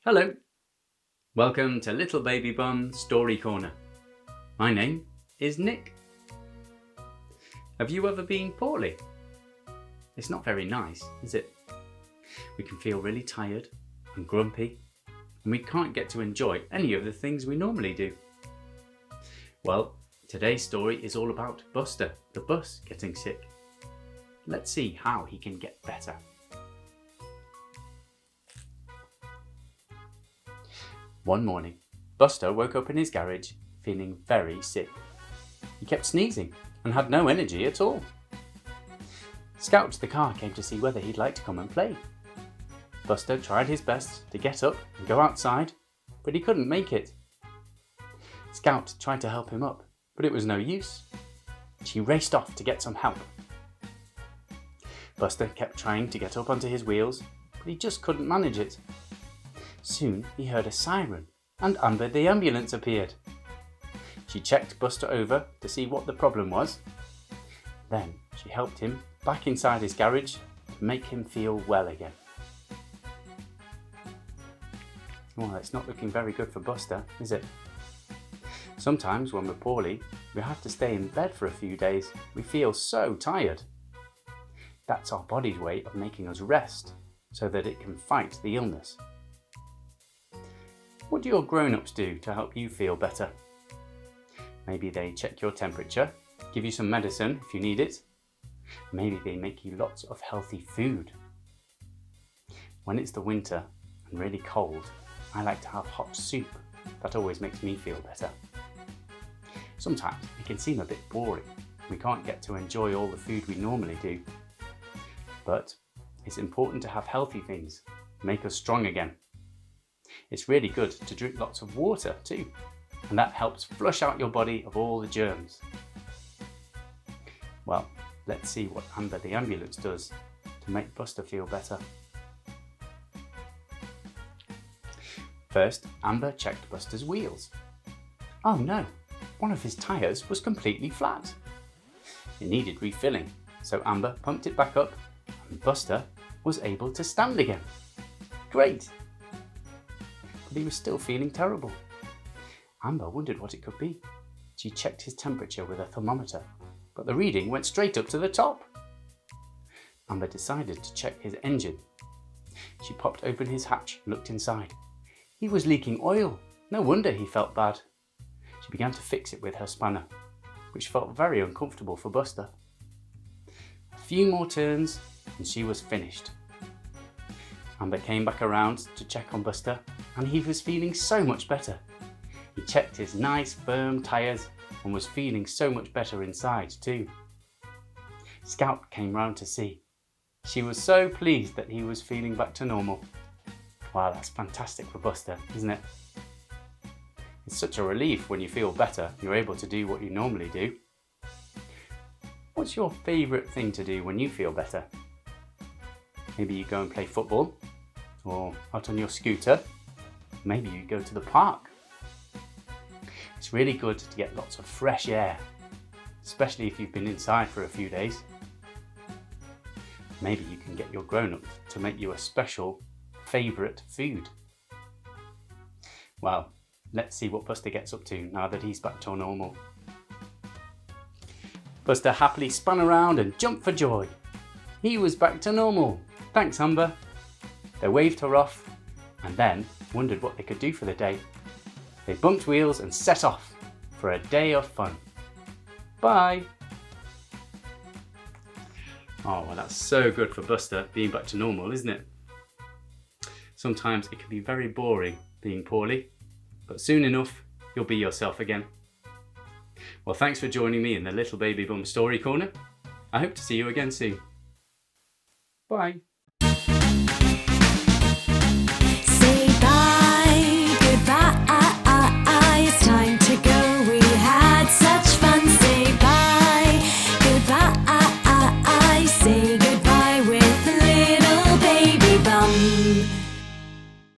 Hello, welcome to Little Baby Bum Story Corner. My name is Nick. Have you ever been poorly? It's not very nice, is it? We can feel really tired and grumpy, and we can't get to enjoy any of the things we normally do. Well, today's story is all about Buster, the bus, getting sick. Let's see how he can get better. One morning, Buster woke up in his garage feeling very sick. He kept sneezing and had no energy at all. Scout the car came to see whether he'd like to come and play. Buster tried his best to get up and go outside, but he couldn't make it. Scout tried to help him up, but it was no use. She raced off to get some help. Buster kept trying to get up onto his wheels, but he just couldn't manage it. Soon he heard a siren and Amber the ambulance appeared. She checked Buster over to see what the problem was. Then she helped him back inside his garage to make him feel well again. Well, it's not looking very good for Buster, is it? Sometimes when we're poorly, we have to stay in bed for a few days. We feel so tired. That's our body's way of making us rest so that it can fight the illness. What do your grown-ups do to help you feel better? Maybe they check your temperature, give you some medicine if you need it. Maybe they make you lots of healthy food. When it's the winter and really cold, I like to have hot soup. That always makes me feel better. Sometimes it can seem a bit boring. We can't get to enjoy all the food we normally do. But it's important to have healthy things, make us strong again. It's really good to drink lots of water too, and that helps flush out your body of all the germs. Well, let's see what Amber the ambulance does to make Buster feel better. First, Amber checked Buster's wheels. Oh no, one of his tyres was completely flat. It needed refilling, so Amber pumped it back up and Buster was able to stand again. Great! But he was still feeling terrible. Amber wondered what it could be. She checked his temperature with a thermometer, but the reading went straight up to the top. Amber decided to check his engine. She popped open his hatch and looked inside. He was leaking oil. No wonder he felt bad. She began to fix it with her spanner, which felt very uncomfortable for Buster. A few more turns and she was finished. Amber came back around to check on Buster and he was feeling so much better. He checked his nice firm tyres and was feeling so much better inside too. Scout came round to see. She was so pleased that he was feeling back to normal. Wow, that's fantastic for Buster, isn't it? It's such a relief when you feel better, you're able to do what you normally do. What's your favourite thing to do when you feel better? Maybe you go and play football, or out on your scooter. Maybe you go to the park. It's really good to get lots of fresh air, especially if you've been inside for a few days. Maybe you can get your grown-ups to make you a special favourite food. Well, let's see what Buster gets up to now that he's back to normal. Buster happily spun around and jumped for joy. He was back to normal. Thanks, Amber. They waved her off and then wondered what they could do for the day. They bumped wheels and set off for a day of fun. Bye! Oh, well, that's so good for Buster being back to normal, isn't it? Sometimes it can be very boring being poorly, but soon enough you'll be yourself again. Well, thanks for joining me in the Little Baby Bum Story Corner. I hope to see you again soon. Bye!